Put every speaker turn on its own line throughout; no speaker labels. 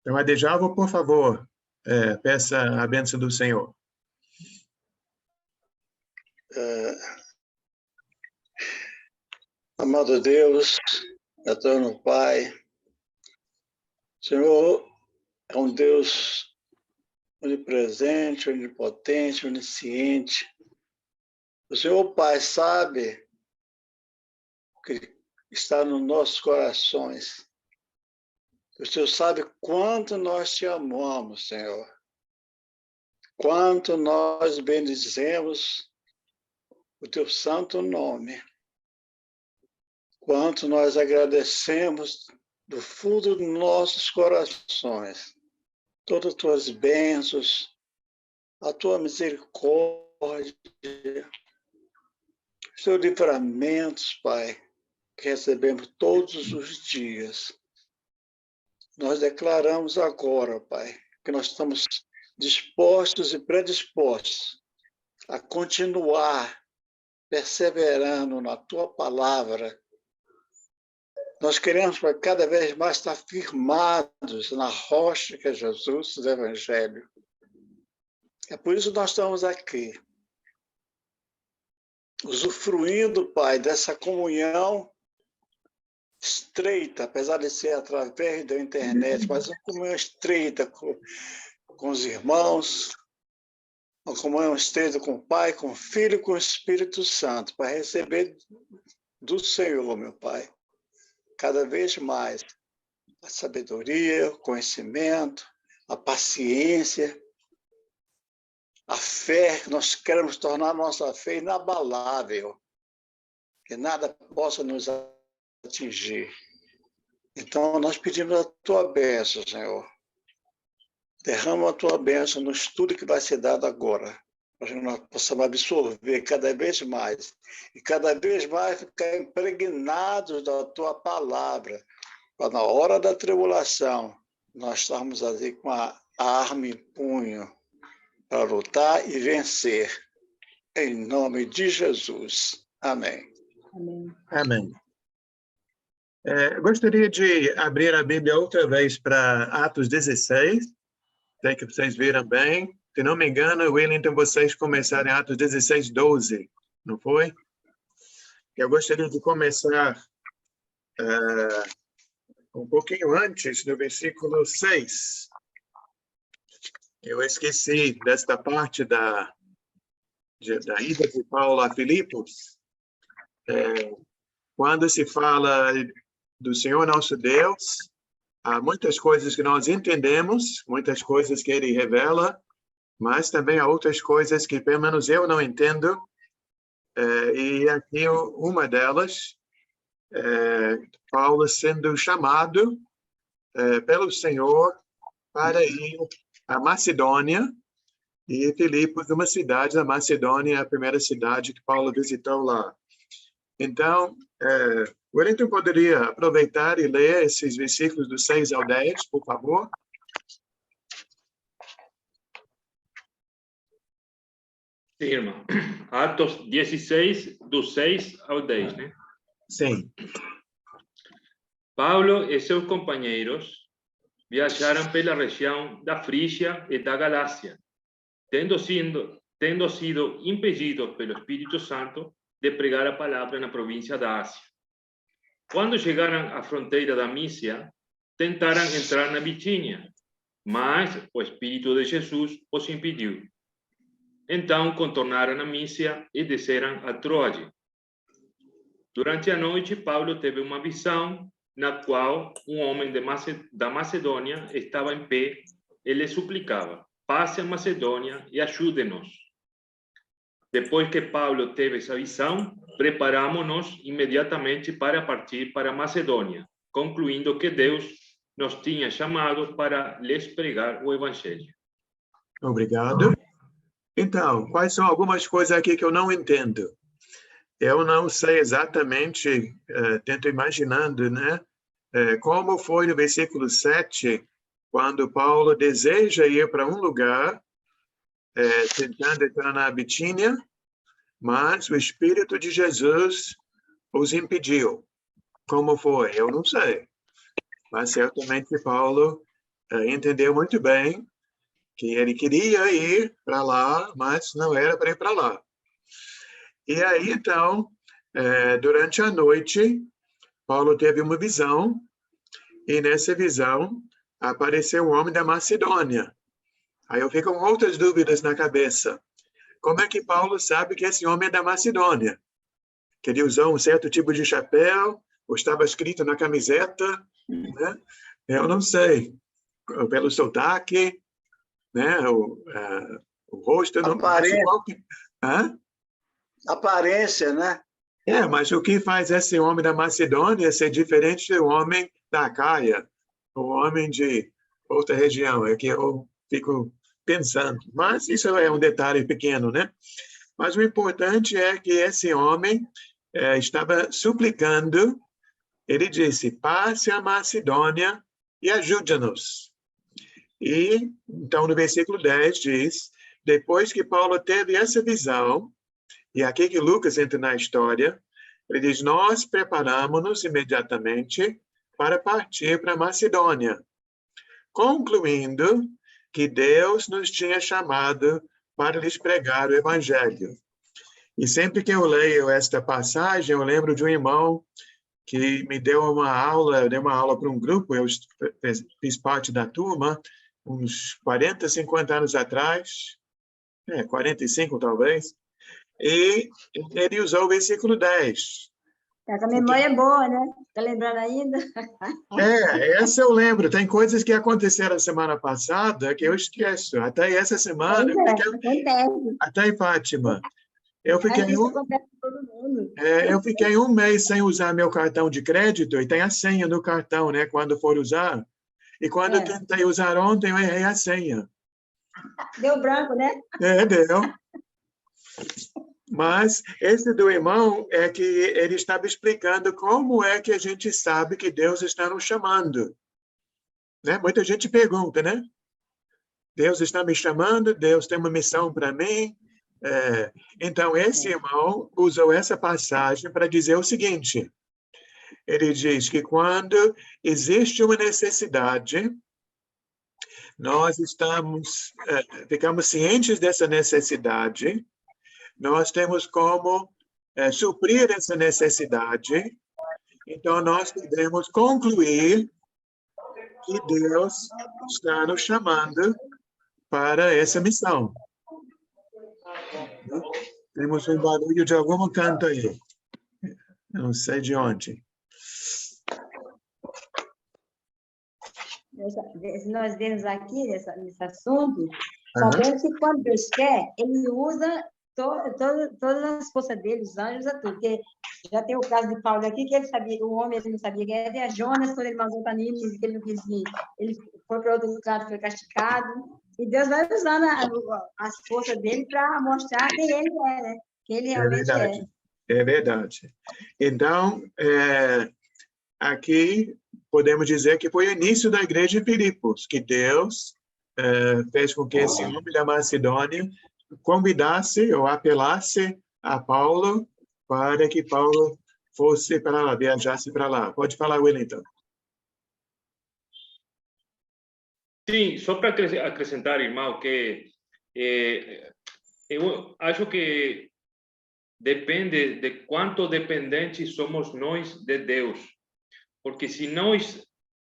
Então, Adejalvo, por favor, peça a bênção do Senhor.
Amado Deus, eterno Pai, Senhor é um Deus onipresente, onipotente, onisciente. O Senhor, Pai, sabe o que está nos nossos corações. O Senhor sabe quanto nós te amamos, Senhor. Quanto nós bendizemos o teu santo nome. Quanto nós agradecemos do fundo dos nossos corações todas as tuas bênçãos, a tua misericórdia, os teus livramentos, Pai, que recebemos todos os dias. Nós declaramos agora, Pai, que nós estamos dispostos e predispostos a continuar perseverando na tua palavra. Nós queremos cada vez mais estar firmados na rocha que é Jesus do Evangelho. É por isso que nós estamos aqui, usufruindo, Pai, dessa comunhão estreita, apesar de ser através da internet, mas uma comunhão estreita com os irmãos, uma comunhão estreita com o Pai, com o Filho e com o Espírito Santo, para receber do Senhor, meu Pai, cada vez mais a sabedoria, o conhecimento, a paciência, a fé, que nós queremos tornar a nossa fé inabalável, que nada possa nos atingir. Então, nós pedimos a tua bênção, Senhor. Derrama a tua bênção no estudo que vai ser dado agora, para que nós possamos absorver cada vez mais, e cada vez mais ficar impregnados da tua palavra, para na hora da tribulação, nós estarmos ali com a arma em punho, para lutar e vencer. Em nome de Jesus. Amém.
Amém.
Amém. Gostaria de abrir a Bíblia outra vez para Atos 16, até que vocês viram bem. Se não me engano, Wellington, vocês começaram em Atos 16, 12, não foi? Eu gostaria de começar um pouquinho antes, no versículo 6. Eu esqueci desta parte da ida de Paulo a Filipos, quando se fala do Senhor nosso Deus, há muitas coisas que nós entendemos, muitas coisas que ele revela, mas também há outras coisas que, pelo menos, eu não entendo. E aqui uma delas, Paulo sendo chamado pelo Senhor para ir à Macedônia, e Filipos, uma cidade da Macedônia, a primeira cidade que Paulo visitou lá. Então, o Wellington poderia aproveitar e ler esses versículos do 6 ao 10, por favor?
Sim, irmão. Atos 16, do 6 ao 10, né?
Sim.
Paulo e seus companheiros viajaram pela região da Frígia e da Galácia, tendo sido impedidos pelo Espírito Santo de pregar a palavra na província da Ásia. Quando chegaram à fronteira da Mísia, tentaram entrar na Bitínia, mas o Espírito de Jesus os impediu. Então contornaram a Mísia e desceram a Troade. Durante a noite, Paulo teve uma visão na qual um homem da Macedônia estava em pé e lhe suplicava: passe a Macedônia e ajude-nos. Depois que Paulo teve essa visão, preparamos-nos imediatamente para partir para a Macedônia, concluindo que Deus nos tinha chamado para lhes pregar o Evangelho.
Obrigado. Então, quais são algumas coisas aqui que eu não entendo? Eu não sei exatamente, tento imaginando, né? Como foi no versículo 7, quando Paulo deseja ir para um lugar, tentando entrar na Bitínia, mas o Espírito de Jesus os impediu. Como foi? Eu não sei. Mas certamente Paulo entendeu muito bem que ele queria ir para lá, mas não era para ir para lá. E aí, então, durante a noite, Paulo teve uma visão, e nessa visão apareceu um homem da Macedônia. Aí eu fico com outras dúvidas na cabeça. Como é que Paulo sabe que esse homem é da Macedônia? Que ele usou um certo tipo de chapéu, ou estava escrito na camiseta, né? Eu não sei. Pelo sotaque, né? O rosto, não sei qual que...
Aparência, né?
Mas o que faz esse homem da Macedônia ser diferente do homem da Acaia, o homem de outra região? É que eu fico pensando. Mas isso é um detalhe pequeno, né? Mas o importante é que esse homem estava suplicando, ele disse, passe a Macedônia e ajude-nos. E, então, no versículo 10 diz, depois que Paulo teve essa visão, e aqui que Lucas entra na história, ele diz, nós preparamos-nos imediatamente para partir para Macedônia, concluindo que Deus nos tinha chamado para lhes pregar o evangelho. E sempre que eu leio esta passagem, eu lembro de um irmão que me deu uma aula, para um grupo, eu fiz parte da turma, uns 40, 50 anos atrás, 45 talvez, e ele usou o versículo 10.
Essa memória é boa, né? Está lembrando ainda?
Essa eu lembro. Tem coisas que aconteceram semana passada que eu esqueço. Até essa semana...
Acontece.
Até em Fátima. Eu fiquei
acontece com todo mundo.
eu fiquei um mês sem usar meu cartão de crédito e tem a senha no cartão, né? Quando for usar. E quando eu tentei usar ontem, eu errei a senha.
Deu branco, né?
Deu. Mas esse do irmão é que ele estava explicando como é que a gente sabe que Deus está nos chamando. Né? Muita gente pergunta, né? Deus está me chamando, Deus tem uma missão para mim. Então, esse irmão usou essa passagem para dizer o seguinte. Ele diz que quando existe uma necessidade, nós ficamos cientes dessa necessidade, nós temos como suprir essa necessidade, então nós podemos concluir que Deus está nos chamando para essa missão. Temos um barulho de algum canto aí. Não sei de onde.
Nós vemos aqui, nesse assunto, sabemos que quando Deus quer, Ele usa todas as forças dele, os anjos, tudo. Porque já tem o caso de Paulo aqui, que ele sabia, o homem ele não sabia que era, Jonas, quando ele mandou para Nínive, que ele não quis vir, ele foi para outro lugar, foi castigado. E Deus vai usando as forças dele para mostrar quem ele é, né? Quem ele realmente é.
É verdade. Então, aqui podemos dizer que foi o início da igreja em Filipos, que Deus fez com que esse homem da Macedônia convidasse ou apelasse a Paulo para que Paulo fosse para lá, viajasse para lá. Pode falar, Wellington.
Sim, só para acrescentar, irmão, que eu acho que depende de quanto dependentes somos nós de Deus. Porque se nós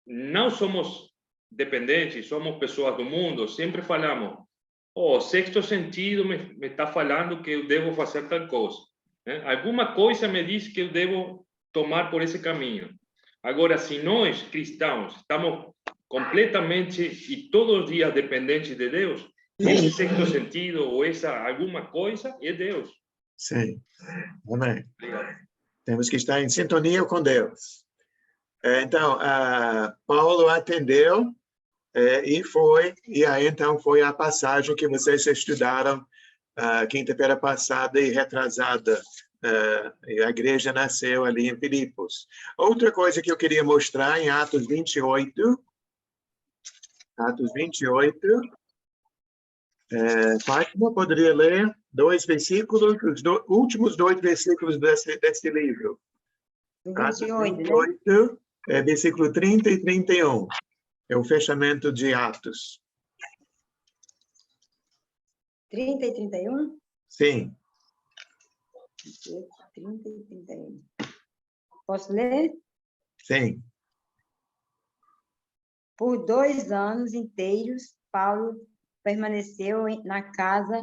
não somos dependentes, somos pessoas do mundo, sempre falamos, o sexto sentido me está falando que eu devo fazer tal coisa. Né? Alguma coisa me diz que eu devo tomar por esse caminho. Agora, se nós, cristãos, estamos completamente e todos os dias dependentes de Deus, esse sexto sentido ou essa alguma coisa é Deus.
Sim. Amém. Temos que estar em sintonia com Deus. Então, Paulo atendeu e foi, e aí então foi a passagem que vocês estudaram quinta-feira passada e retrasada. E a igreja nasceu ali em Filipos. Outra coisa que eu queria mostrar em Atos 28. Atos 28. Fátima, poderia ler 2 versículos, os últimos 2 versículos desse livro.
28,
Atos 28, versículo 30 e 31. É o fechamento de Atos.
30 e 31?
Sim.
30 e 31. Posso ler?
Sim.
Por 2 anos inteiros, Paulo permaneceu na casa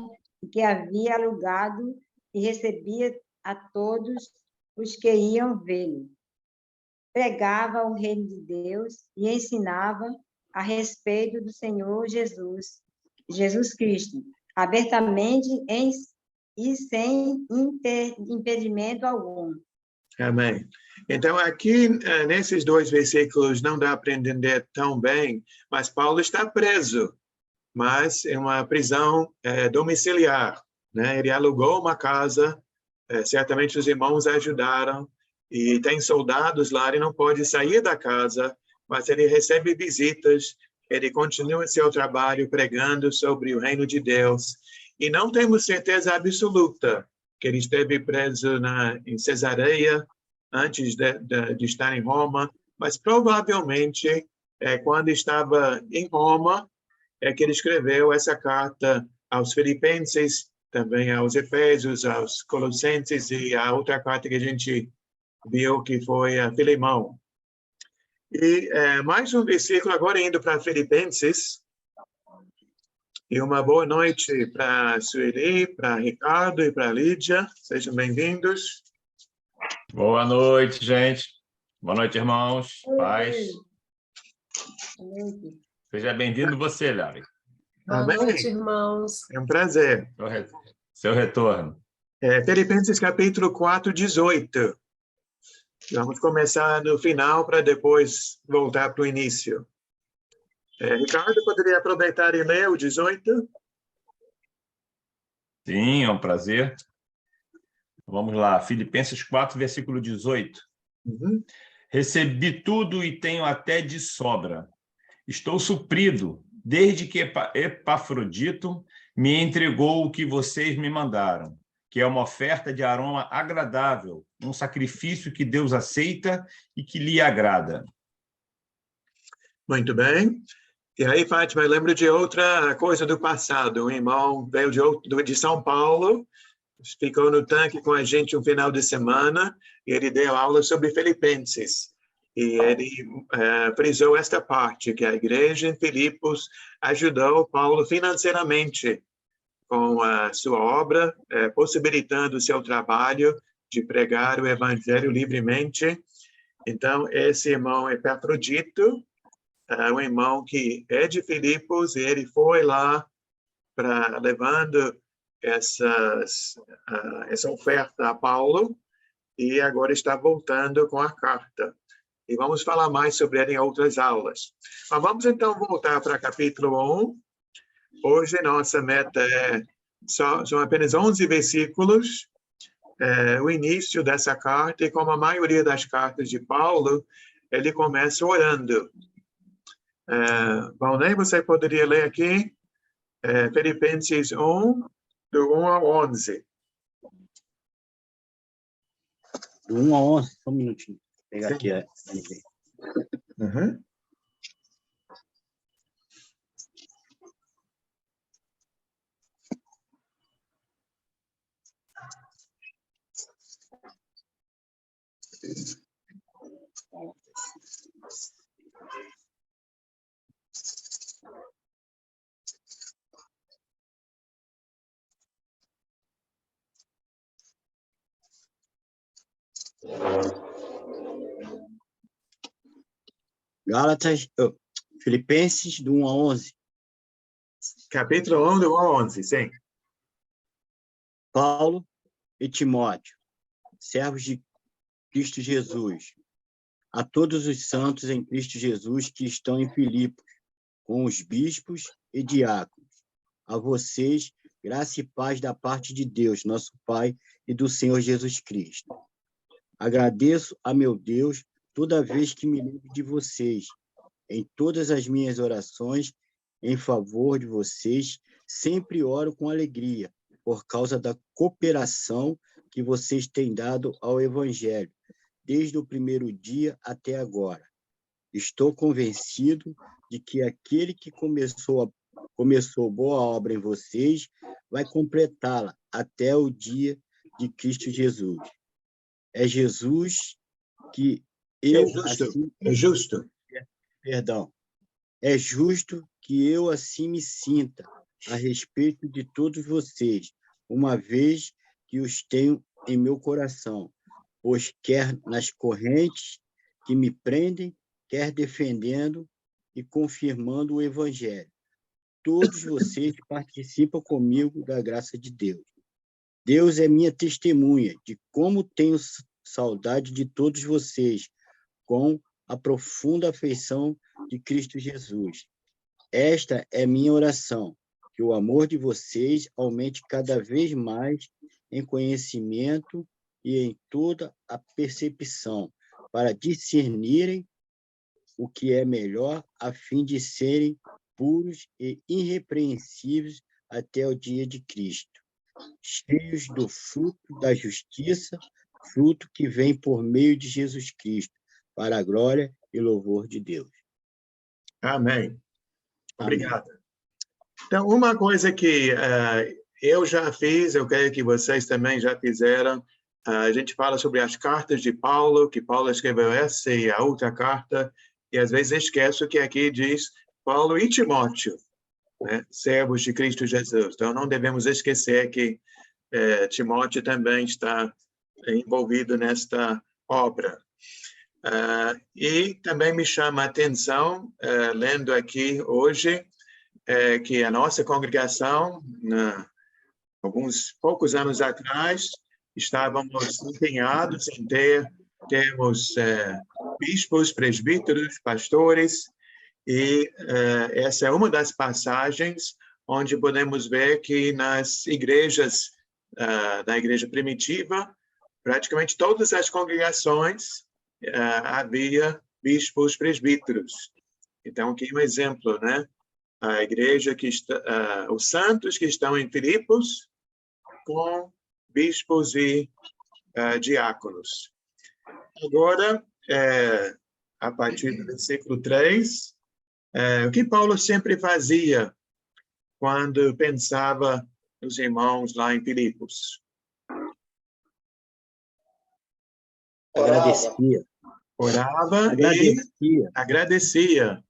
que havia alugado e recebia a todos os que iam vê-lo. Pregava o reino de Deus e ensinava a respeito do Senhor Jesus Cristo, abertamente e sem impedimento algum.
Amém. Então, aqui, nesses 2 versículos, não dá para entender tão bem, mas Paulo está preso, mas é uma prisão domiciliar, né? Ele alugou uma casa, certamente os irmãos ajudaram, e tem soldados lá, ele não pode sair da casa, mas ele recebe visitas, ele continua seu trabalho pregando sobre o reino de Deus, e não temos certeza absoluta que ele esteve preso em Cesareia antes de estar em Roma, mas provavelmente, quando estava em Roma, é que ele escreveu essa carta aos Filipenses, também aos Efésios, aos Colossenses e a outra carta que a gente viu que foi a Filemão. E mais um versículo agora indo para Filipenses. E uma boa noite para Sueli, para Ricardo e para Lídia. Sejam bem-vindos.
Boa noite, gente. Boa noite, irmãos. Paz. Seja bem-vindo você, Larry.
Boa noite, irmãos.
É um prazer.
Seu retorno.
Filipenses capítulo 4, 18. Vamos começar no final para depois voltar para o início. Ricardo, poderia aproveitar e ler o 18?
Sim, é um prazer. Vamos lá, Filipenses 4, versículo 18.
Uhum.
Recebi tudo e tenho até de sobra. Estou suprido, desde que Epafrodito me entregou o que vocês me mandaram, que é uma oferta de aroma agradável, um sacrifício que Deus aceita e que lhe agrada.
Muito bem. E aí, Fátima, eu lembro de outra coisa do passado. Um irmão veio de São Paulo, ficou no tanque com a gente um final de semana, e ele deu aula sobre Filipenses. E ele frisou esta parte, que a igreja em Filipos ajudou Paulo financeiramente com a sua obra, possibilitando o seu trabalho de pregar o evangelho livremente. Então, esse irmão Epafrodito, um irmão que é de Filipos, e ele foi lá levando essa oferta a Paulo, e agora está voltando com a carta. E vamos falar mais sobre ela em outras aulas. Mas vamos então voltar para capítulo 1. Hoje nossa meta são apenas 11 versículos, o início dessa carta, e como a maioria das cartas de Paulo, ele começa orando. Valnei, você poderia ler aqui Filipenses 1, do 1 ao 11.
Do 1 ao 11, só um minutinho. Vou pegar aqui a NVI.
Uhum.
Filipenses, do 1 a 11.
Capítulo 1, do 1 ao 11, sim.
Paulo e Timóteo, servos de Cristo Jesus, a todos os santos em Cristo Jesus que estão em Filipos, com os bispos e diáconos. A vocês, graça e paz da parte de Deus, nosso Pai, e do Senhor Jesus Cristo. Agradeço a meu Deus toda vez que me lembro de vocês, em todas as minhas orações, em favor de vocês, sempre oro com alegria, por causa da cooperação que vocês têm dado ao Evangelho, desde o primeiro dia até agora. Estou convencido de que aquele que começou boa obra em vocês vai completá-la até o dia de Cristo Jesus. É Jesus que eu assim...
É justo.
Perdão. É justo que eu assim me sinta a respeito de todos vocês, uma vez que os tenho em meu coração, pois quer nas correntes que me prendem, quer defendendo e confirmando o Evangelho. Todos vocês participam comigo da graça de Deus. Deus é minha testemunha de como tenho saudade de todos vocês, com a profunda afeição de Cristo Jesus. Esta é minha oração, que o amor de vocês aumente cada vez mais em conhecimento e em toda a percepção, para discernirem o que é melhor, a fim de serem puros e irrepreensíveis até o dia de Cristo, cheios do fruto da justiça, fruto que vem por meio de Jesus Cristo, para a glória e louvor de Deus.
Amém. Obrigado.
Amém.
Então, uma coisa que eu já fiz, eu creio que vocês também já fizeram, a gente fala sobre as cartas de Paulo, que Paulo escreveu essa e a outra carta, e às vezes esqueço que aqui diz Paulo e Timóteo, né, servos de Cristo Jesus. Então, não devemos esquecer que Timóteo também está envolvido nesta obra. E também me chama a atenção, lendo aqui hoje, que a nossa congregação, alguns poucos anos atrás, estávamos empenhados em termos bispos, presbíteros, pastores, e essa é uma das passagens onde podemos ver que nas igrejas, da igreja primitiva, praticamente todas as congregações havia bispos, presbíteros. Então, aqui um exemplo, né? A igreja que está, os santos que estão em Filipos, com bispos e diáconos. Agora, a partir do versículo 3, o que Paulo sempre fazia quando pensava nos irmãos lá em Filipos?
Agradecia.
Orava
Agradecia.
e agradecia.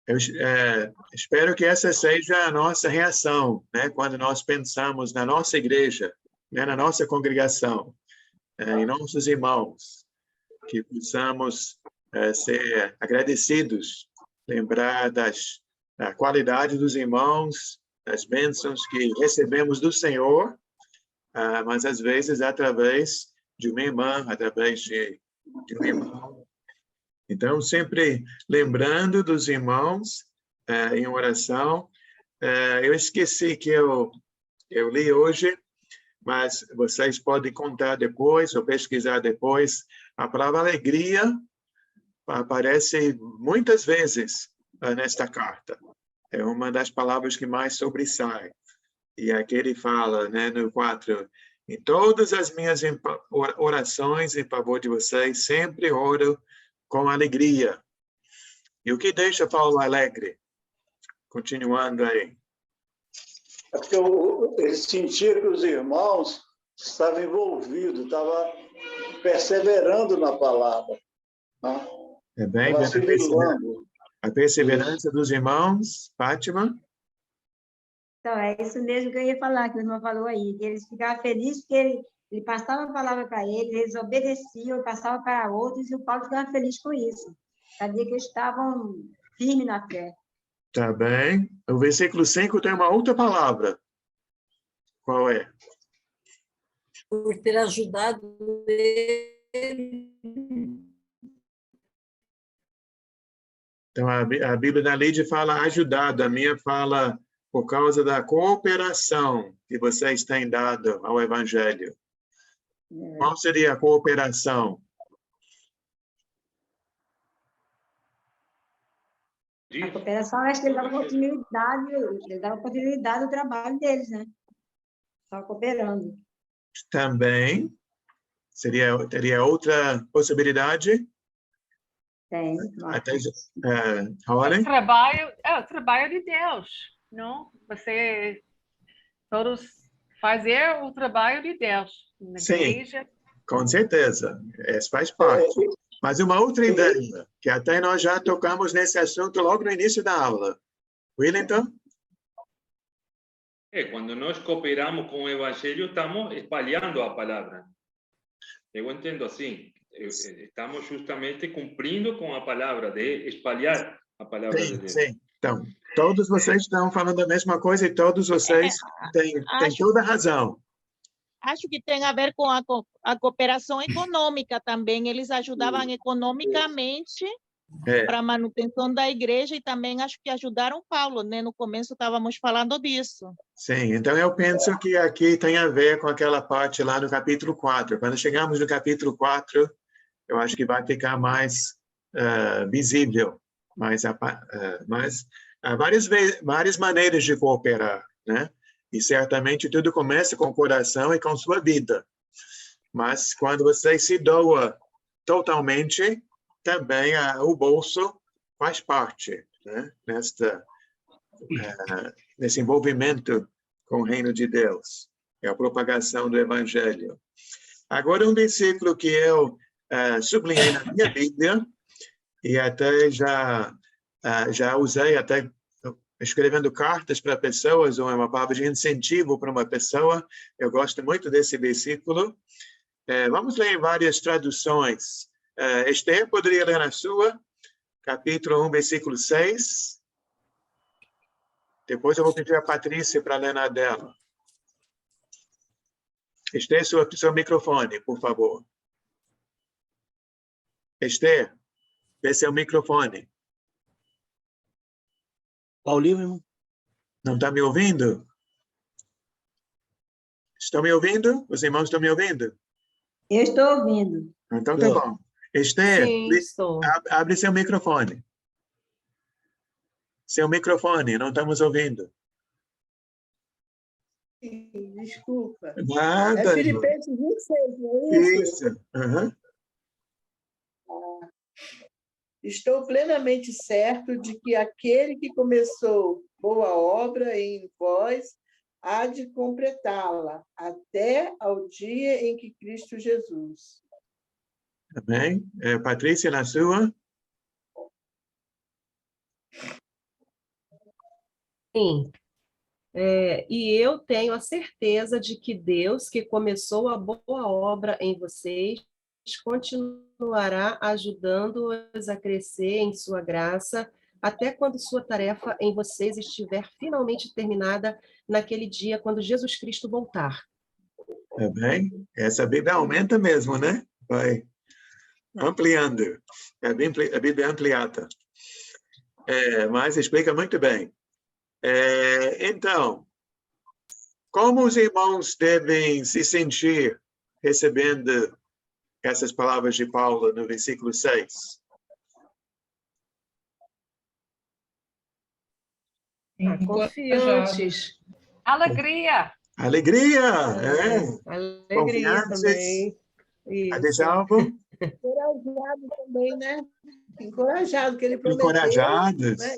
Eu espero que essa seja a nossa reação, né? Quando nós pensamos na nossa igreja, né? Na nossa congregação, em nossos irmãos, que possamos ser agradecidos, lembrar da qualidade dos irmãos, das bênçãos que recebemos do Senhor, mas às vezes através de uma irmã, através de um irmão. Então, sempre lembrando dos irmãos em oração. Eu esqueci que eu li hoje, mas vocês podem contar depois ou pesquisar depois. A palavra alegria aparece muitas vezes nesta carta. É uma das palavras que mais sobressai. E aqui ele fala, né, no 4, em todas as minhas orações em favor de vocês, sempre oro com alegria. E o que deixa Paulo alegre? Continuando aí.
É porque ele sentia que os irmãos estavam envolvidos, estavam perseverando na palavra. Né?
É bem, a perseverança dos irmãos, Fátima?
Então, é isso mesmo que eu ia falar, que o irmão falou aí, que eles ficavam felizes porque ele passava a palavra para eles obedeciam, passavam para outros, e o Paulo ficava feliz com isso. Sabia que eles estavam firmes na fé.
Tá bem. O versículo 5 tem uma outra palavra. Qual é?
Por ter ajudado ele.
Então, a Bíblia da Lídia fala ajudado, a minha fala por causa da cooperação que vocês têm dado ao Evangelho. Qual seria a cooperação?
A cooperação, acho que ele dava continuidade ao trabalho deles, né? Estavam cooperando.
Também. Teria outra possibilidade?
Tem.
Até,
É
Rony?
o trabalho de Deus, não? Você todos fazer o trabalho de Deus na
Sim.
igreja.
Com certeza, isso faz parte. Mas uma outra ideia, que até nós já tocamos nesse assunto logo no início da aula. Willington?
Cuando nos cooperamos con el Evangelio, estamos espalhando a palavra. Eu entendo assim. Estamos justamente cumprindo com a palavra, de espalhar a palavra de Deus.
Sim. Então, todos vocês estão falando a mesma coisa e todos vocês têm toda a razão.
Acho que tem a ver com a cooperação econômica também. Eles ajudavam economicamente para a manutenção da igreja e também acho que ajudaram Paulo, né? No começo estávamos falando disso.
Sim, então eu penso que aqui tem a ver com aquela parte lá no capítulo 4. Quando chegamos no capítulo 4, eu acho que vai ficar mais visível, várias maneiras de cooperar, né? E certamente tudo começa com o coração e com sua vida. Mas quando você se doa totalmente, também o bolso faz parte, né? Nesse envolvimento com o reino de Deus. É a propagação do Evangelho. Agora, um versículo que eu sublinhei na minha Bíblia, e até já usei, até escrevendo cartas para pessoas, ou é uma palavra de incentivo para uma pessoa. Eu gosto muito desse versículo. Vamos ler em várias traduções. Esther, poderia ler na sua? Capítulo 1, versículo 6. Depois eu vou pedir a Patrícia para ler na dela. Esther, seu microfone, por favor. Esther, vê seu microfone.
Qual livro, irmão?
Não está me ouvindo? Estão me ouvindo? Os irmãos estão me ouvindo?
Eu estou ouvindo.
Então tá bom. Esther,
Sim, estou.
abre seu microfone. Seu microfone, não estamos ouvindo.
Desculpa.
Nada.
É Filipenses 26, não é isso?
Isso. Uhum.
Estou plenamente certo de que aquele que começou boa obra em vós há de completá-la até ao dia em que Cristo Jesus.
Amém. Patrícia, na sua?
Sim. E eu tenho a certeza de que Deus, que começou a boa obra em vocês, continuará ajudando-os a crescer em sua graça, até quando sua tarefa em vocês estiver finalmente terminada naquele dia, quando Jesus Cristo voltar.
Amém. Essa Bíblia aumenta mesmo, né? Vai ampliando. A Bíblia é ampliada. Mas explica muito bem. Então, como os irmãos devem se sentir recebendo essas palavras de Paulo no versículo 6?
Confiantes.
Alegria.
Alegria!
Alegria também.
Adesalvo?
Encorajado também, né? Encorajado, que ele prometeu.
Encorajados.
Né?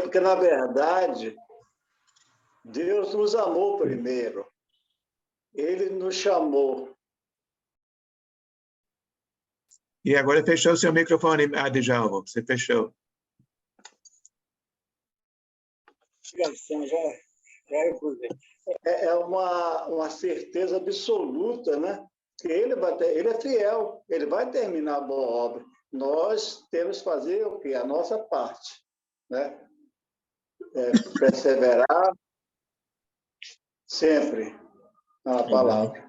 Porque, na verdade, Deus nos amou primeiro. Ele nos chamou.
E agora fechou seu microfone, Adesalvo. Você fechou.
É uma certeza absoluta, né? Que ele é fiel, ele vai terminar a boa obra. Nós temos que fazer o quê? A nossa parte, né? Perseverar sempre na palavra.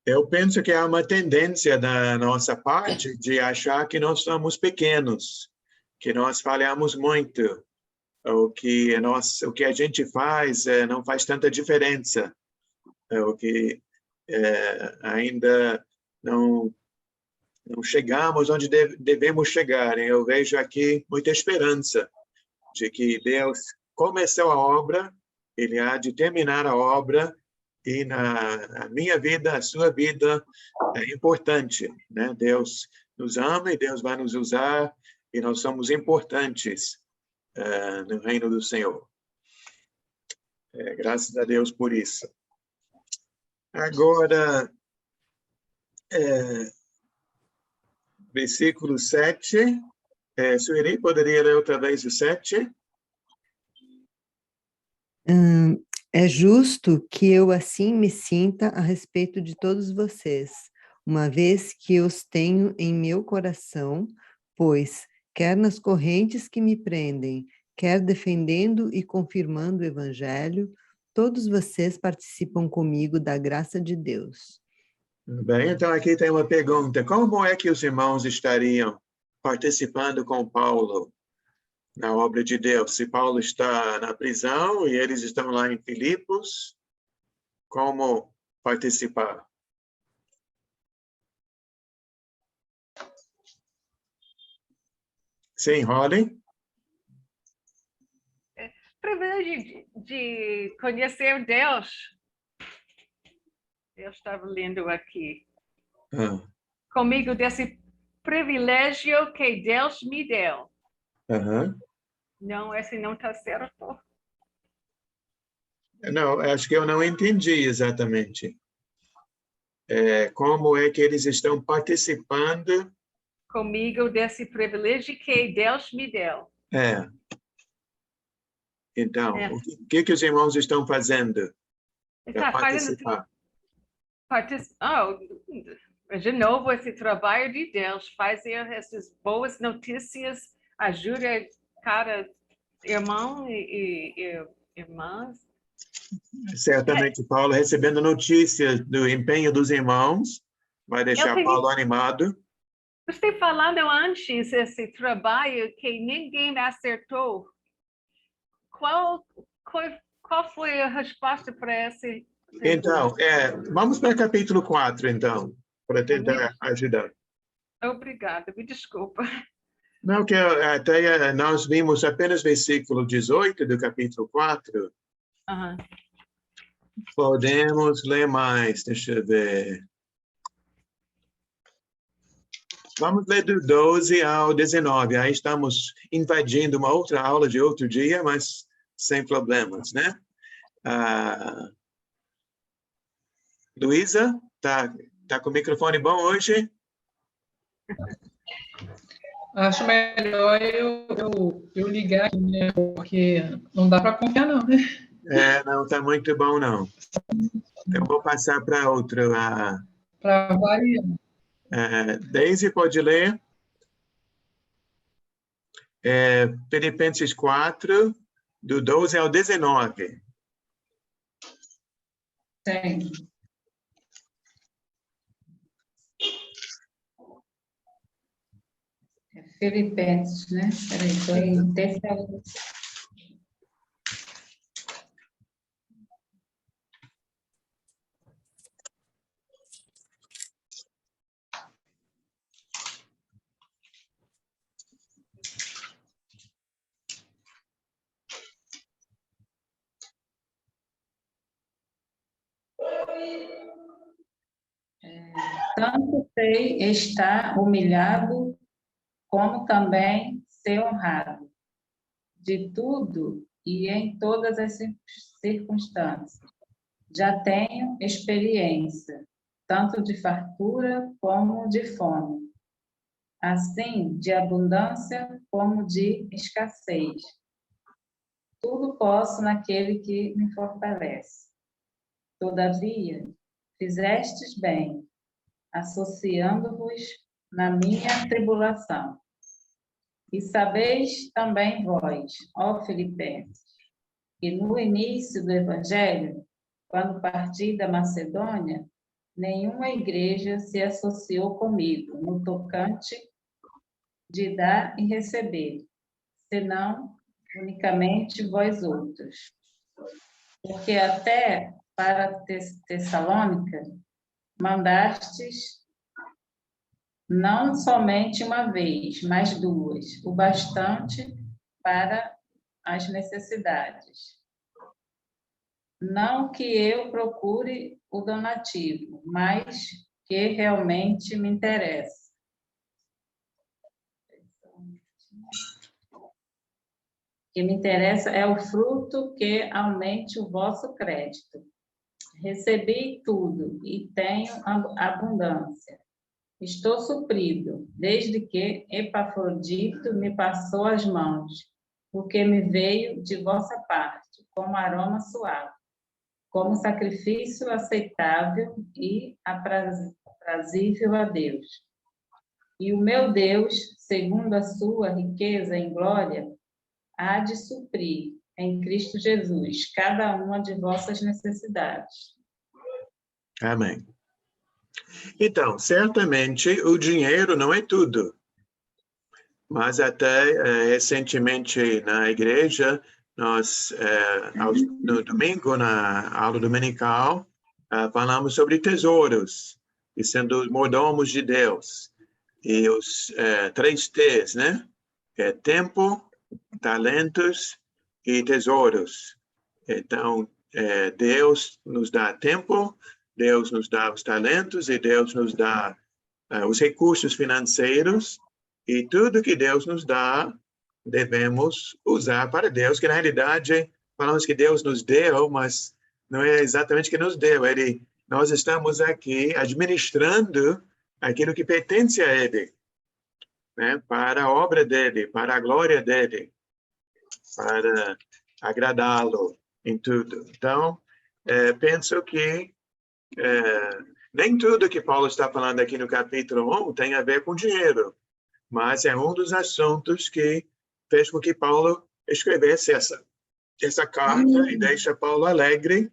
Eu penso que há uma tendência da nossa parte de achar que nós somos pequenos, que nós falhamos muito, o que a gente faz não faz tanta diferença, o que ainda não chegamos onde devemos chegar. Eu vejo aqui muita esperança de que Deus começou a obra, Ele há de terminar a obra e na minha vida, a sua vida é importante, né? Deus nos ama e Deus vai nos usar e nós somos importantes no reino do Senhor. Graças a Deus por isso. Agora, versículo 7. Sueli, poderia ler outra vez o 7?
É justo que eu assim me sinta a respeito de todos vocês, uma vez que eu os tenho em meu coração, pois, quer nas correntes que me prendem, quer defendendo e confirmando o Evangelho, todos vocês participam comigo da graça de Deus.
Bem, então aqui tem uma pergunta. Como é que os irmãos estariam participando com Paulo na obra de Deus? Se Paulo está na prisão e eles estão lá em Filipos, como participar? Sim, Holly?
Privilégio de conhecer Deus. Eu estava lendo aqui. Comigo desse privilégio que Deus me deu. Não, esse não está certo.
Não, acho que eu não entendi exatamente. Como é que eles estão participando?
Comigo desse privilégio que Deus me deu.
Então, o que os irmãos estão fazendo para participar?
De novo, esse trabalho de Deus, fazer essas boas notícias, ajuda cada irmão e irmãs.
Certamente, Paulo, recebendo notícias do empenho dos irmãos, vai deixar Paulo animado.
Você falando antes esse trabalho que ninguém acertou. Qual foi a resposta para esse?
Então, vamos para o capítulo 4, então, para tentar ajudar.
Obrigada, me desculpa.
Não, que até nós vimos apenas versículo 18 do capítulo 4. Podemos ler mais, deixa eu ver. Vamos ler do 12 ao 19. Aí estamos invadindo uma outra aula de outro dia, mas sem problemas, né? Luísa, tá com o microfone bom hoje?
Acho melhor eu ligar aqui, né? Porque não dá para confiar, não, né?
Não está muito bom, não. Eu vou passar para outro.
Para variar.
Daisy, pode ler? Filipenses 4, do 12 ao 19.
Tem.
Filipenses, né? Peraí, foi em Tessalonicenses. Tanto sei estar humilhado, como também ser honrado, de tudo e em todas as circunstâncias. Já tenho experiência, tanto de fartura como de fome, assim de abundância como de escassez. Tudo posso naquele que me fortalece. Todavia, fizestes bem, associando-vos na minha tribulação. E sabeis também vós, ó Filipenses, que no início do Evangelho, quando parti da Macedônia, nenhuma igreja se associou comigo no tocante de dar e receber, senão unicamente vós outros. Porque até para Tessalônica mandastes não somente uma vez, mas duas, o bastante para as necessidades. Não que eu procure o donativo, mas que realmente me interessa. O que me interessa é o fruto que aumente o vosso crédito. Recebi tudo e tenho abundância. Estou suprido, desde que Epafrodito me passou as mãos, porque me veio de vossa parte, como aroma suave, como sacrifício aceitável e aprazível a Deus. E o meu Deus, segundo a sua riqueza em glória, há de suprir, em Cristo Jesus, cada uma de vossas necessidades.
Amém. Então, certamente, o dinheiro não é tudo. Mas até recentemente na igreja, nós, no domingo, na aula dominical, falamos sobre tesouros, e sendo os mordomos de Deus. E os 3 T's, né? Tempo, talentos e tesouros. Então, Deus nos dá tempo, Deus nos dá os talentos e Deus nos dá os recursos financeiros, e tudo que Deus nos dá, devemos usar para Deus, que na realidade, falamos que Deus nos deu, mas não é exatamente que nos deu. Nós estamos aqui administrando aquilo que pertence a Ele, né? Para a obra dEle, para a glória dEle, para agradá-lo em tudo. Então, penso que nem tudo que Paulo está falando aqui no capítulo 1 tem a ver com dinheiro, mas é um dos assuntos que fez com que Paulo escrevesse essa carta e deixa Paulo alegre,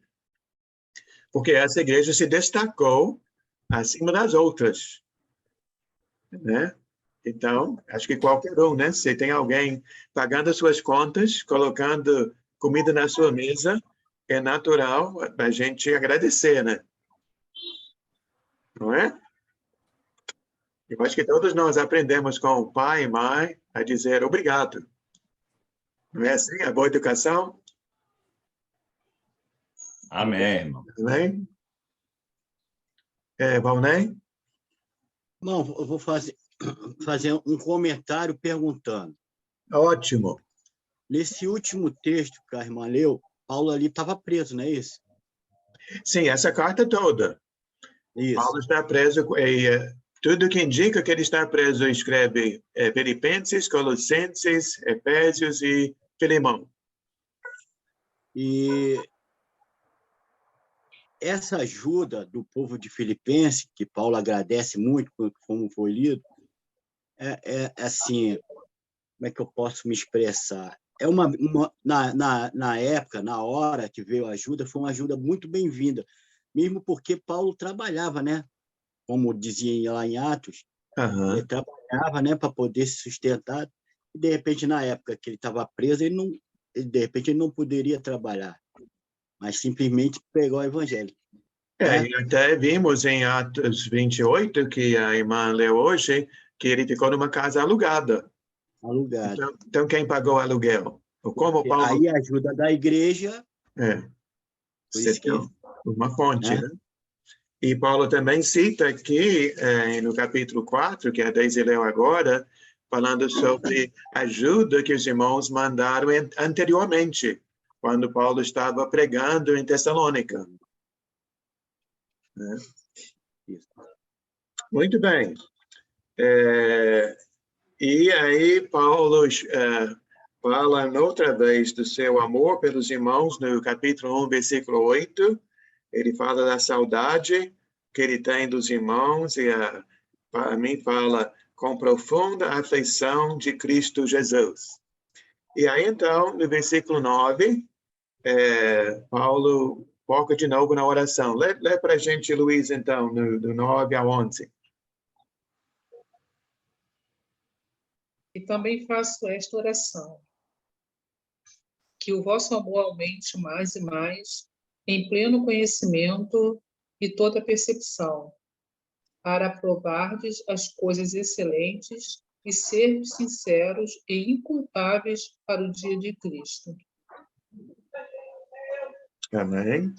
porque essa igreja se destacou acima das outras, né? Então, acho que qualquer um, né? Se tem alguém pagando as suas contas, colocando comida na sua mesa, é natural a gente agradecer, né? Não é? Eu acho que todos nós aprendemos com o pai e mãe a dizer obrigado. Não é assim? A boa educação?
Amém, irmão.
Amém? Valnei?
Não, eu vou fazer um comentário perguntando.
Ótimo.
Nesse último texto que a irmã leu, Paulo ali estava preso, não é isso?
Sim, essa carta toda.
Isso.
Paulo está preso, tudo que indica que ele está preso escreve Filipenses, Colossenses, Efésios e Filemão.
E essa ajuda do povo de Filipenses, que Paulo agradece muito, como foi lido, assim, como é que eu posso me expressar? Na época, na hora que veio a ajuda, foi uma ajuda muito bem-vinda, mesmo porque Paulo trabalhava, né? Como dizia lá em Atos, ele trabalhava, né, para poder se sustentar, e de repente, na época que ele estava preso, de repente ele não poderia trabalhar, mas simplesmente pregou o evangelho.
E até vimos em Atos 28, que a irmã leu hoje, que ele ficou numa casa alugada. Então quem pagou o aluguel? Como Paulo...
Aí a ajuda da igreja...
Você tem uma fonte, né? E Paulo também cita aqui, no capítulo 4, que a Deise leu agora, falando sobre a ajuda que os irmãos mandaram anteriormente, quando Paulo estava pregando em Tessalônica. Muito bem. E aí Paulo fala outra vez do seu amor pelos irmãos, no capítulo 1, versículo 8. Ele fala da saudade que ele tem dos irmãos e, para mim, fala com profunda afeição de Cristo Jesus. E aí, então, no versículo 9, Paulo foca de novo na oração. Lê para a gente, Luiz, então, do 9 ao 11.
E também faço esta oração: que o vosso amor aumente mais e mais, em pleno conhecimento e toda percepção, para aprovardes as coisas excelentes e serdes sinceros e inculpáveis para o dia de Cristo.
Amém.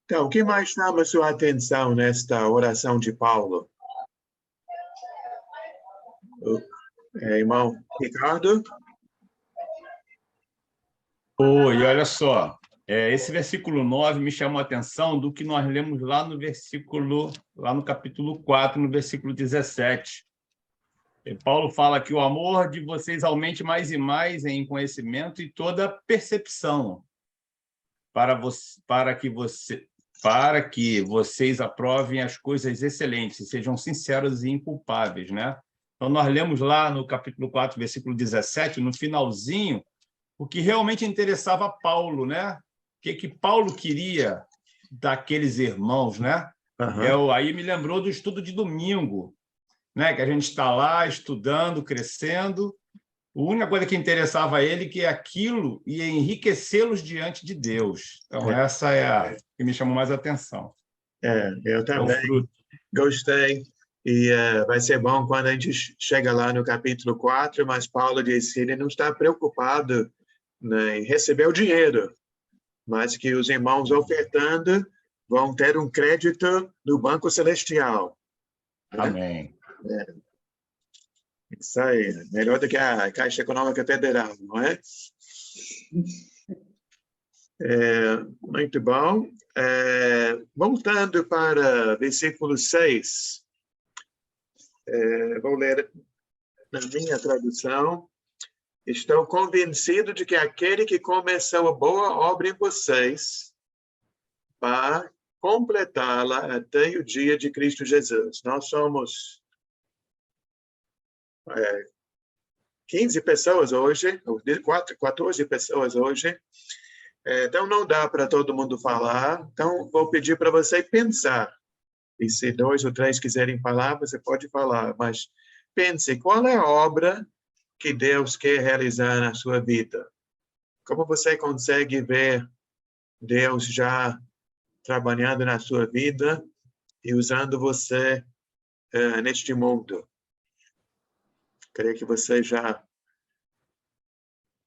Então, o que mais chama sua atenção nesta oração de Paulo? Irmão Ricardo?
Oi, olha só. Esse versículo 9 me chamou a atenção do que nós lemos lá no capítulo 4, no versículo 17. Paulo fala que o amor de vocês aumente mais e mais em conhecimento e toda percepção, para que vocês aprovem as coisas excelentes, sejam sinceros e inculpáveis, né? Então, nós lemos lá no capítulo 4, versículo 17, no finalzinho, o que realmente interessava a Paulo, né? O que Paulo queria daqueles irmãos, né? Aí me lembrou do estudo de domingo, né? Que a gente está lá estudando, crescendo. A única coisa que interessava a ele é que aquilo ia enriquecê-los diante de Deus. Então, essa é a que me chamou mais a atenção.
Eu também gostei. E vai ser bom quando a gente chega lá no capítulo 4, mas Paulo disse que ele não está preocupado, né, em receber o dinheiro, mas que os irmãos ofertando vão ter um crédito no Banco Celestial.
Amém.
Isso aí, melhor do que a Caixa Econômica Federal, não é? Muito bom. Voltando para versículo 6, vou ler na minha tradução. Estou convencido de que aquele que começou a boa obra em vocês vai completá-la até o dia de Cristo Jesus. Nós somos 15 pessoas hoje, 14 pessoas hoje. Então, não dá para todo mundo falar. Então, vou pedir para você pensar. E se 2 ou 3 quiserem falar, você pode falar. Mas pense, qual é a obra que Deus quer realizar na sua vida? Como você consegue ver Deus já trabalhando na sua vida e usando você neste mundo? Creio que você já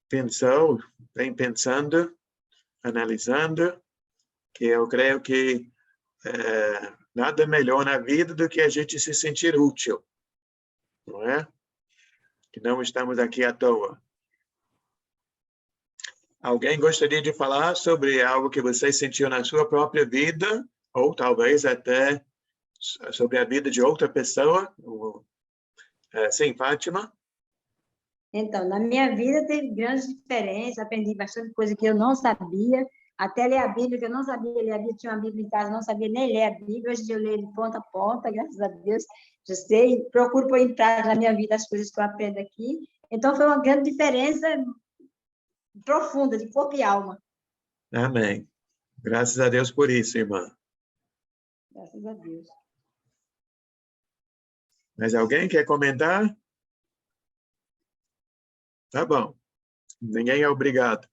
pensou, vem pensando, analisando, que eu creio que nada melhor na vida do que a gente se sentir útil, não é? Que não estamos aqui à toa. Alguém gostaria de falar sobre algo que você sentiu na sua própria vida, ou talvez até sobre a vida de outra pessoa? Sim, Fátima?
Então, na minha vida teve grandes diferenças, aprendi bastante coisa que eu não sabia, até ler a Bíblia, que eu não sabia ler a Bíblia, tinha uma Bíblia em casa, não sabia nem ler a Bíblia, hoje eu leio de ponta a ponta, graças a Deus, já sei, procuro pôr em prática na minha vida as coisas que eu aprendo aqui. Então, foi uma grande diferença profunda, de corpo e alma.
Amém. Graças a Deus por isso, irmã.
Graças a Deus.
Mas alguém quer comentar? Tá bom. Ninguém é obrigado.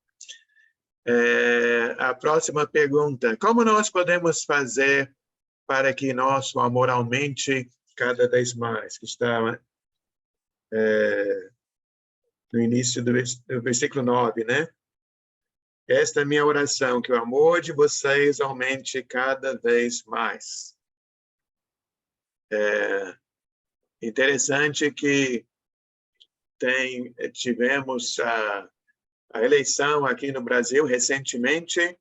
A próxima pergunta. Como nós podemos fazer para que nosso amor aumente cada vez mais? Que está no início do versículo 9, né? Esta é a minha oração, que o amor de vocês aumente cada vez mais. Interessante que tivemos a eleição aqui no Brasil recentemente,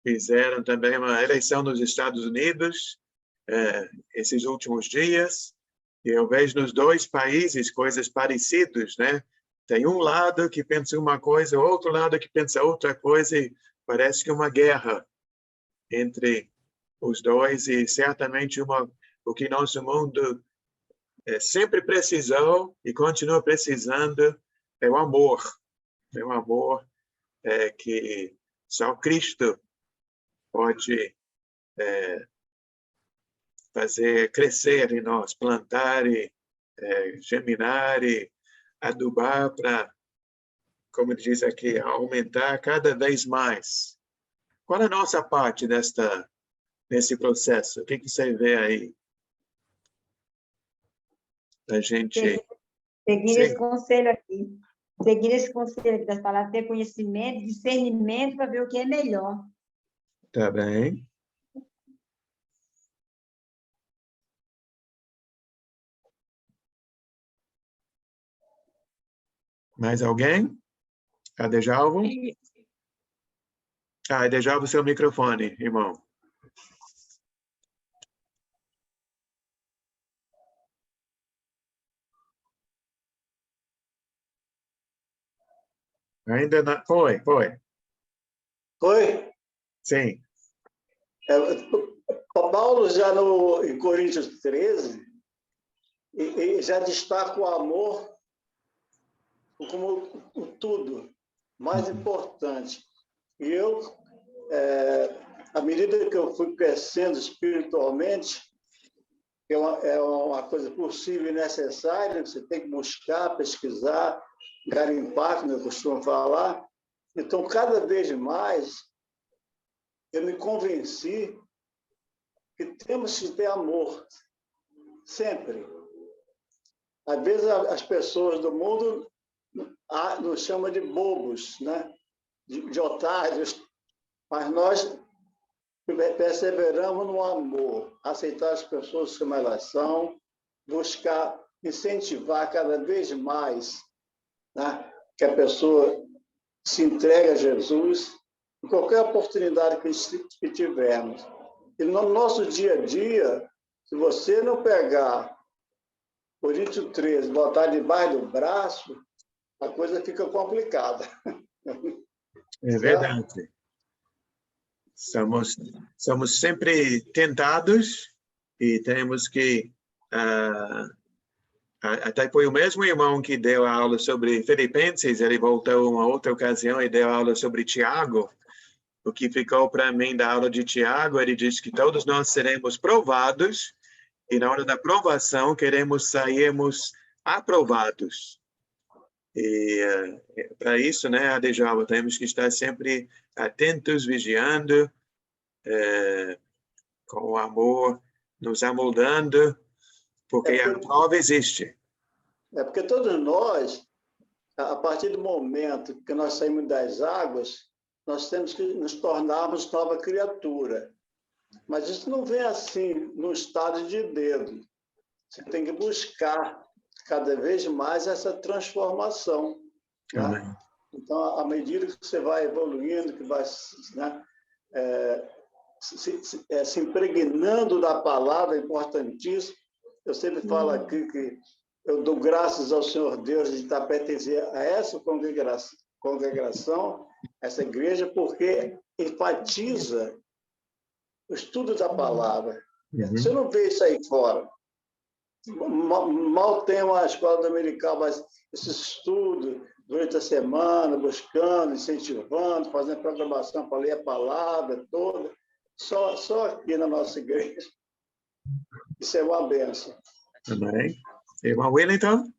fizeram também uma eleição nos Estados Unidos esses últimos dias, e eu vejo nos dois países coisas parecidas, né? Tem um lado que pensa uma coisa, outro lado que pensa outra coisa, e parece que uma guerra entre os dois, e certamente o que nosso mundo sempre precisou e continua precisando é o amor. É o amor que só Cristo pode fazer crescer em nós, plantar e germinar e adubar para, como diz aqui, aumentar cada vez mais. Qual é a nossa parte nesse processo? O que você vê aí? A gente...
Peguei esse conselho aqui. seguir esse conselho aqui das palavras, ter conhecimento, discernimento para ver o que é melhor.
Tá bem. Mais alguém? Adejalvo? Adejalvo, seu microfone, irmão. Ainda não. Foi.
Foi?
Sim.
Paulo, em Coríntios 13, e já destaca o amor como o tudo, mais importante. E eu, à medida que eu fui crescendo espiritualmente, é uma coisa possível e necessária, você tem que buscar, pesquisar, garimpar, como eu costumo falar. Então, cada vez mais, eu me convenci que temos que ter amor, sempre. Às vezes, as pessoas do mundo nos chamam de bobos, né? de otários, mas nós perseveramos no amor, aceitar as pessoas como elas são, buscar incentivar cada vez mais, né? Que a pessoa se entregue a Jesus em qualquer oportunidade que tivermos. E no nosso dia a dia, se você não pegar Coríntios 13, botar debaixo do braço, a coisa fica complicada.
É verdade. Somos sempre tentados e temos que... até foi o mesmo irmão que deu a aula sobre Filipenses, ele voltou uma outra ocasião e deu a aula sobre Tiago. O que ficou para mim da aula de Tiago, ele disse que todos nós seremos provados e na hora da provação queremos sairmos aprovados. E para isso, né, Adejalvo, temos que estar sempre atentos, vigiando, com o amor, nos amoldando, porque a prova existe.
Porque todos nós, a partir do momento que nós saímos das águas, nós temos que nos tornarmos nova criatura. Mas isso não vem assim, no estado de dedo. Você tem que buscar cada vez mais essa transformação. Né? Então, à medida que você vai evoluindo, que vai, né, se impregnando da palavra, é importantíssimo. Eu sempre falo aqui que eu dou graças ao Senhor Deus de estar pertencendo a essa congregação, essa igreja, porque enfatiza o estudo da palavra. Você não vê isso aí fora. Mal tem uma escola dominical, mas esse estudo durante a semana, buscando, incentivando, fazendo programação para ler a palavra toda, só aqui na nossa igreja. Isso é uma bênção.
Amém. Irmão Wellington?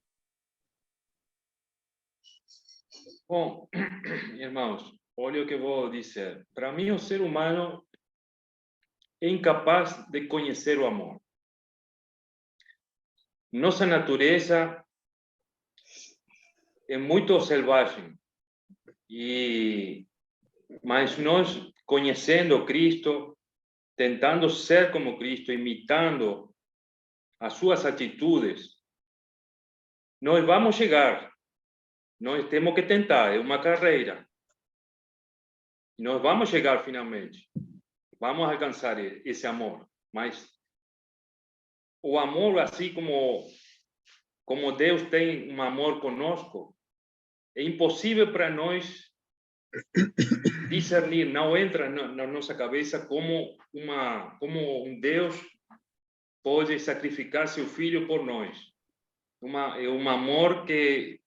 Bom, irmãos, olha o que vou dizer. Para mim, o ser humano é incapaz de conhecer o amor. Nossa natureza é muito selvagem, mas nós, conhecendo Cristo, tentando ser como Cristo, imitando as suas atitudes, nós vamos chegar. Nós temos que tentar, é uma carreira. Nós vamos chegar finalmente. Vamos alcançar esse amor. Mas o amor, assim como Deus tem um amor conosco, é impossível para nós discernir, não entra na nossa cabeça como um Deus pode sacrificar seu filho por nós. É um amor que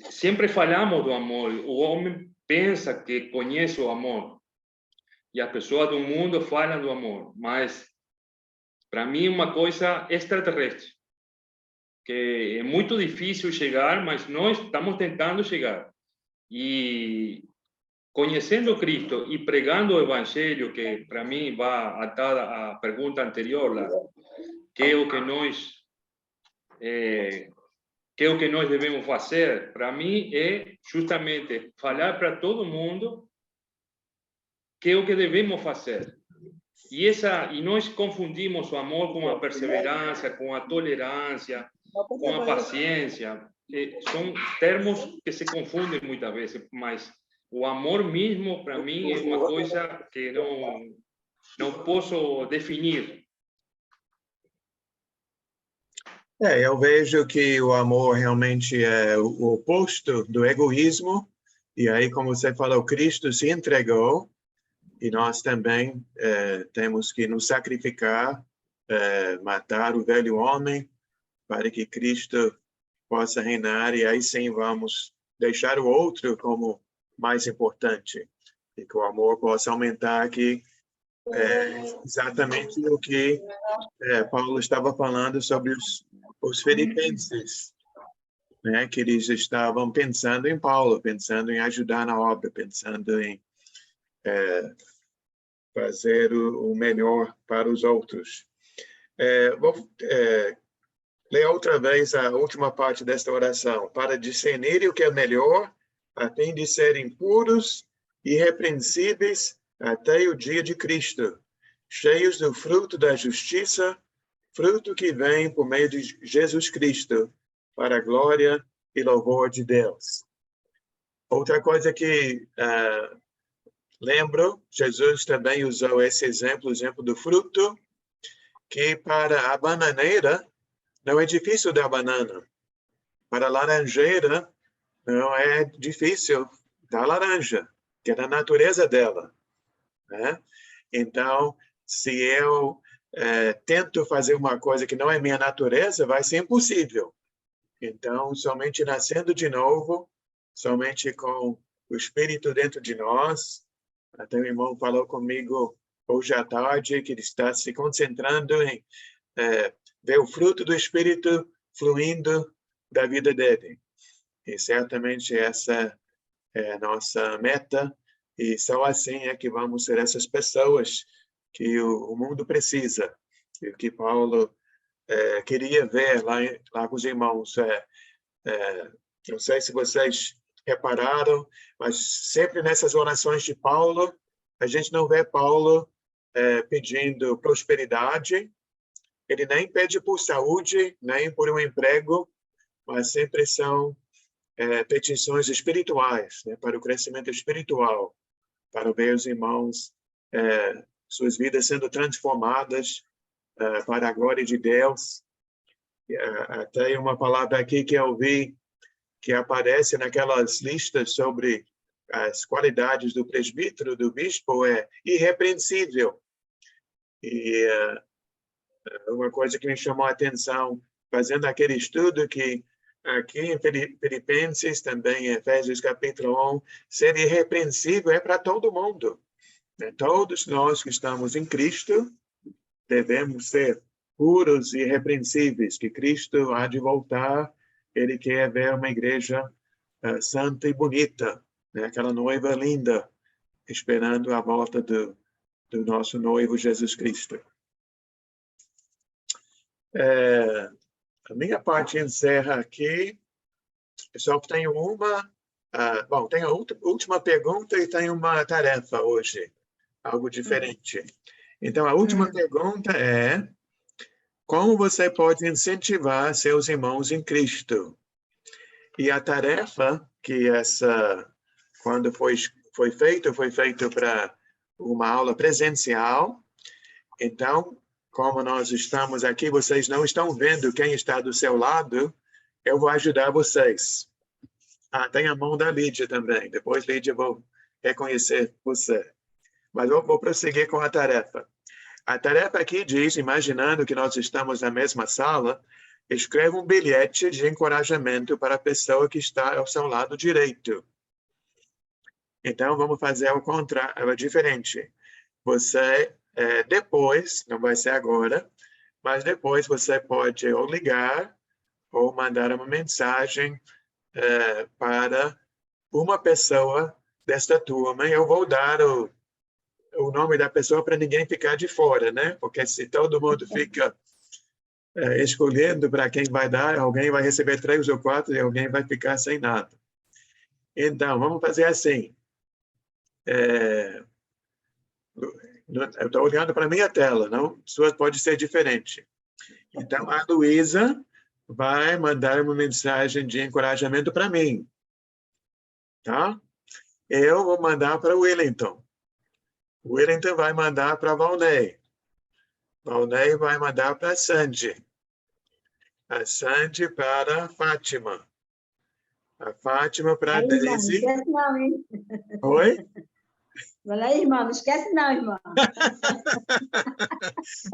sempre falamos do amor. O homem pensa que conhece o amor e as pessoas do mundo falam do amor, mas para mim é uma coisa extraterrestre, que é muito difícil chegar, mas nós estamos tentando chegar. E conhecendo Cristo e pregando o Evangelho, que para mim vai atada à pergunta anterior, lá, que é o que nós que é o que nós devemos fazer, para mim, é justamente falar para todo mundo que é o que devemos fazer. E nós confundimos o amor com a perseverança, com a tolerância, com a paciência. São termos que se confundem muitas vezes, mas o amor mesmo, para mim, é uma coisa que não posso definir.
Eu vejo que o amor realmente é o oposto do egoísmo. E aí, como você falou, Cristo se entregou. E nós também temos que nos sacrificar, matar o velho homem, para que Cristo possa reinar, e aí sim vamos deixar o outro como mais importante, e que o amor possa aumentar aqui, exatamente o que Paulo estava falando sobre os filipenses, né? Que eles estavam pensando em Paulo, pensando em ajudar na obra, pensando em fazer o melhor para os outros. Vou ler outra vez a última parte desta oração. Para discernir o que é melhor, a fim de serem puros e irrepreensíveis até o dia de Cristo, cheios do fruto da justiça, fruto que vem por meio de Jesus Cristo, para a glória e louvor de Deus. Outra coisa que lembro, Jesus também usou esse exemplo, o exemplo do fruto, que para a bananeira não é difícil dar banana. Para a laranjeira não é difícil dar laranja, que é da natureza dela, né? Então, se eu tento fazer uma coisa que não é minha natureza, vai ser impossível. Então, somente nascendo de novo, somente com o Espírito dentro de nós. Até o irmão falou comigo hoje à tarde que ele está se concentrando em ver o fruto do Espírito fluindo da vida dele. E certamente essa é a nossa meta, e só assim é que vamos ser essas pessoas que o mundo precisa. E o que Paulo queria ver lá com os irmãos. Não sei se vocês repararam, mas sempre nessas orações de Paulo, a gente não vê Paulo pedindo prosperidade, ele nem pede por saúde, nem por um emprego, mas sempre são petições espirituais, né, para o crescimento espiritual, para ver os irmãos, suas vidas sendo transformadas para a glória de Deus. Tem uma palavra aqui que eu vi que aparece naquelas listas sobre as qualidades do presbítero, do bispo, é irrepreensível. E uma coisa que me chamou a atenção, fazendo aquele estudo, que aqui em Filipenses, também em Efésios capítulo 1, ser irrepreensível é para todo mundo. Todos nós que estamos em Cristo devemos ser puros e irrepreensíveis, que Cristo há de voltar. Ele quer ver uma igreja santa e bonita, né? Aquela noiva linda, esperando a volta do nosso noivo Jesus Cristo. A minha parte encerra aqui. Pessoal, tenho tenho a última pergunta e tenho uma tarefa hoje, algo diferente. Então, a última pergunta é: como você pode incentivar seus irmãos em Cristo? E a tarefa que quando foi feito para uma aula presencial. Então, como nós estamos aqui, vocês não estão vendo quem está do seu lado, eu vou ajudar vocês. Tem a mão da Lídia também. Depois, Lídia, vou reconhecer você. Mas vou prosseguir com a tarefa. A tarefa aqui diz, imaginando que nós estamos na mesma sala, escreva um bilhete de encorajamento para a pessoa que está ao seu lado direito. Então, vamos fazer ao contrário, diferente. Você, depois, não vai ser agora, mas depois você pode ou ligar ou mandar uma mensagem para uma pessoa desta turma. Eu vou dar o nome da pessoa para ninguém ficar de fora, né? Porque se todo mundo fica escolhendo para quem vai dar, alguém vai receber 3 ou 4 e alguém vai ficar sem nada. Então, vamos fazer assim. Eu estou olhando para a minha tela, não? Sua pode ser diferente. Então, a Luísa vai mandar uma mensagem de encorajamento para mim. Tá? Eu vou mandar para o Wellington. O Wellington vai mandar para a Valnei. Valnei vai mandar para a Sandy. A Sandy para a Fátima. A Fátima para a Daisy.
Não esquece não, hein?
Oi?
Olha aí, irmão, não esquece não, irmão.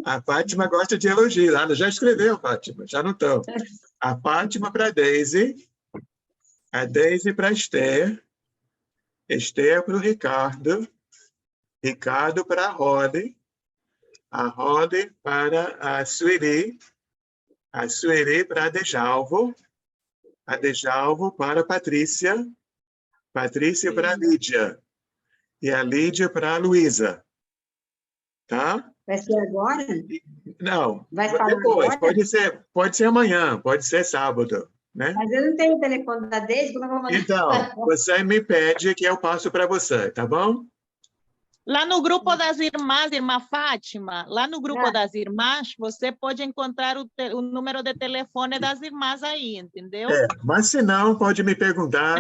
A Fátima gosta de elogios. Ela já escreveu, Fátima, já anotou. A Fátima para a Daisy para a Esther, Esther para o Ricardo, Ricardo para a Rode para a Sueli para a Dejalvo para a Patrícia para a Lídia, e a Lídia para a Luísa. Tá?
Vai ser agora?
Não,
vai falar
depois.
Agora?
Pode ser amanhã, pode ser sábado. Né?
Mas eu não tenho o telefone da Deise, como eu vou mandar?
Então, você me pede que eu passo para você, tá bom?
Lá no grupo das irmãs, irmã Fátima, lá no grupo das irmãs, você pode encontrar o número de telefone das irmãs aí, entendeu?
Mas se não, pode me perguntar,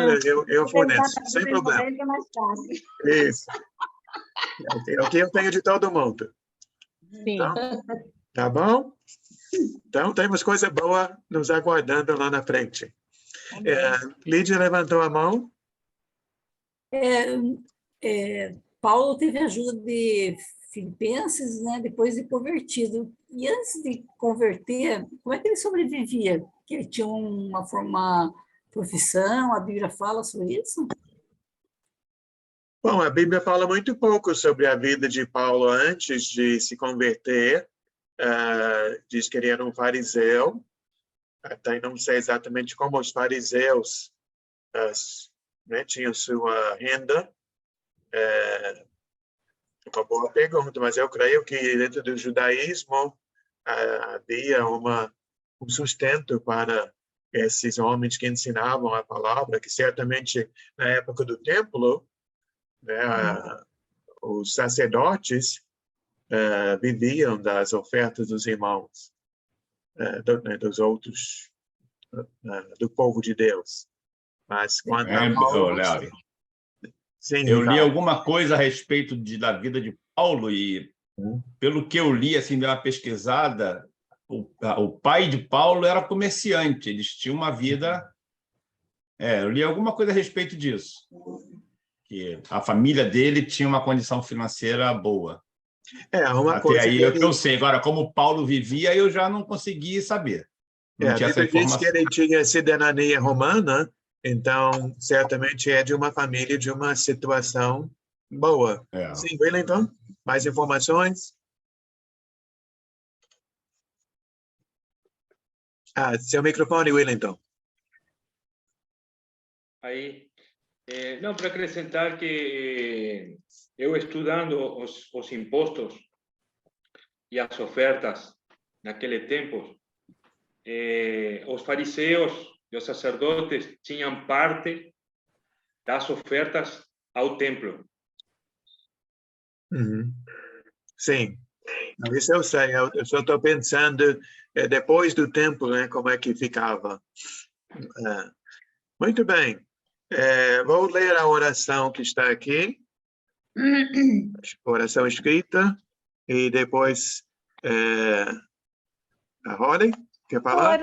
eu forneço, sem problema.
É mais fácil.
Isso. É o que eu tenho de todo mundo.
Sim.
Então, tá bom? Então, temos coisa boa nos aguardando lá na frente. Lídia levantou a mão.
Paulo teve ajuda de Filipenses, né, depois de convertido. E antes de converter, como é que ele sobrevivia? Que ele tinha uma profissão, a Bíblia fala sobre isso?
Bom, a Bíblia fala muito pouco sobre a vida de Paulo antes de se converter. Diz que ele era um fariseu. Até não sei exatamente como os fariseus tinham sua renda. Uma boa pergunta, mas eu creio que dentro do judaísmo havia um sustento para esses homens que ensinavam a palavra, que certamente na época do templo, os sacerdotes viviam das ofertas dos irmãos, dos outros, do povo de Deus. Mas quando
Léo,
sim,
eu li alguma coisa a respeito da vida de Paulo e, pelo que eu li, assim, dei uma pesquisada, o pai de Paulo era comerciante, eles tinham uma vida... eu li alguma coisa a respeito disso, que a família dele tinha uma condição financeira boa. Até aí eu sei. Agora, como Paulo vivia, eu já não consegui saber. Não tinha essa informação.
Diz que ele tinha cidadania romana, então, certamente é de uma família, de uma situação boa. Sim, Wellington, mais informações? Seu microfone, Wellington.
Aí. Não, para acrescentar que eu estudando os impostos e as ofertas naquele tempo, os fariseus e os sacerdotes tinham parte das ofertas ao templo.
Sim, isso eu sei. Eu só estou pensando depois do templo, né, como é que ficava. Muito bem. Vou ler a oração que está aqui, oração escrita, e depois a Rode, quer falar?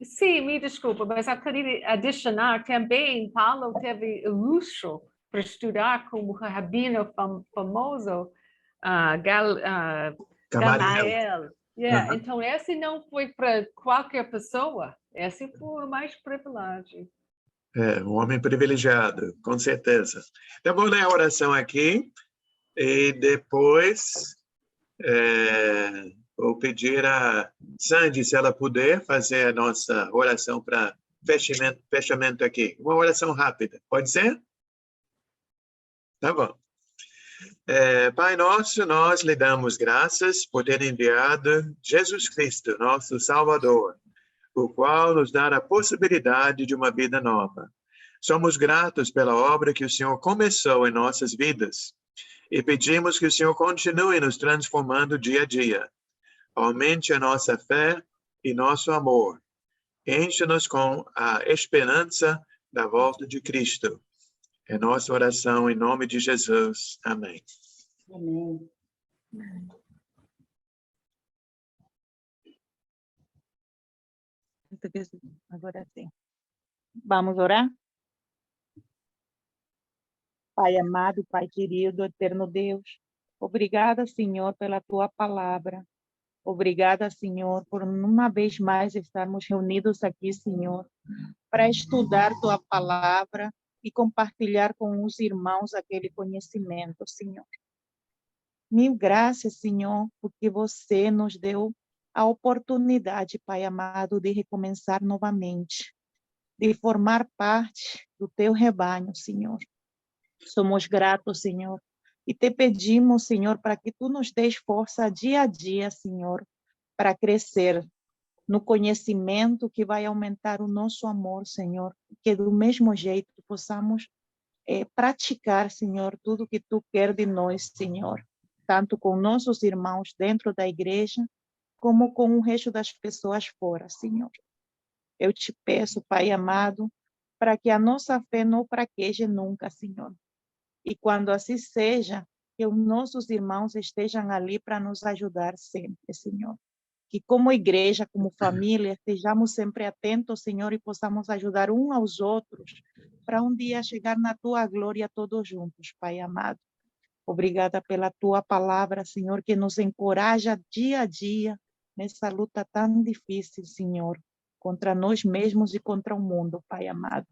Sim, me desculpa, mas eu queria adicionar também, Paulo teve o luxo para estudar com o rabino famoso, Gamaliel. Então, esse não foi para qualquer pessoa, esse foi mais privilégio.
Um homem privilegiado, com certeza. Então, vou ler a oração aqui e depois vou pedir a Sandy, se ela puder, fazer a nossa oração para fechamento aqui. Uma oração rápida, pode ser? Tá bom. Pai nosso, nós lhe damos graças por ter enviado Jesus Cristo, nosso Salvador, o qual nos dá a possibilidade de uma vida nova. Somos gratos pela obra que o Senhor começou em nossas vidas e pedimos que o Senhor continue nos transformando dia a dia. Aumente a nossa fé e nosso amor. Enche-nos com a esperança da volta de Cristo. É nossa oração em nome de Jesus. Amém.
Amém.
Agora sim. Vamos orar? Pai amado, Pai querido, eterno Deus, obrigada, Senhor, pela Tua palavra. Obrigada, Senhor, por uma vez mais estarmos reunidos aqui, Senhor, para estudar Tua palavra e compartilhar com os irmãos aquele conhecimento, Senhor. Mil graças, Senhor, porque você nos deu a oportunidade, Pai amado, de recomeçar novamente, de formar parte do Teu rebanho, Senhor. Somos gratos, Senhor, e te pedimos, Senhor, para que Tu nos des força dia a dia, Senhor, para crescer no conhecimento que vai aumentar o nosso amor, Senhor, que do mesmo jeito possamos praticar, Senhor, tudo que Tu quer de nós, Senhor, tanto com nossos irmãos dentro da igreja, como com o resto das pessoas fora, Senhor. Eu te peço, Pai amado, para que a nossa fé não fraqueje nunca, Senhor. E quando assim seja, que os nossos irmãos estejam ali para nos ajudar sempre, Senhor. Que como igreja, como família, estejamos sempre atentos, Senhor, e possamos ajudar uns aos outros para um dia chegar na Tua glória todos juntos, Pai amado. Obrigada pela Tua palavra, Senhor, que nos encoraja dia a dia nessa luta tão difícil, Senhor, contra nós mesmos e contra o mundo, Pai amado.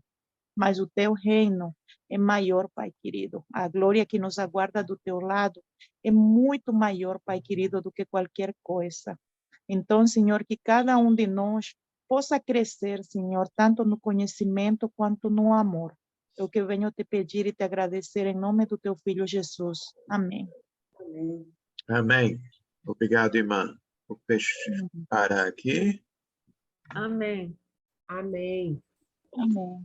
Mas o Teu reino é maior, Pai querido. A glória que nos aguarda do Teu lado é muito maior, Pai querido, do que qualquer coisa. Então, Senhor, que cada um de nós possa crescer, Senhor, tanto no conhecimento quanto no amor. É o que eu venho te pedir e te agradecer em nome do Teu Filho Jesus. Amém.
Amém.
Amém. Obrigado, irmã. Vou parar aqui.
Amém.
Amém.
Amém.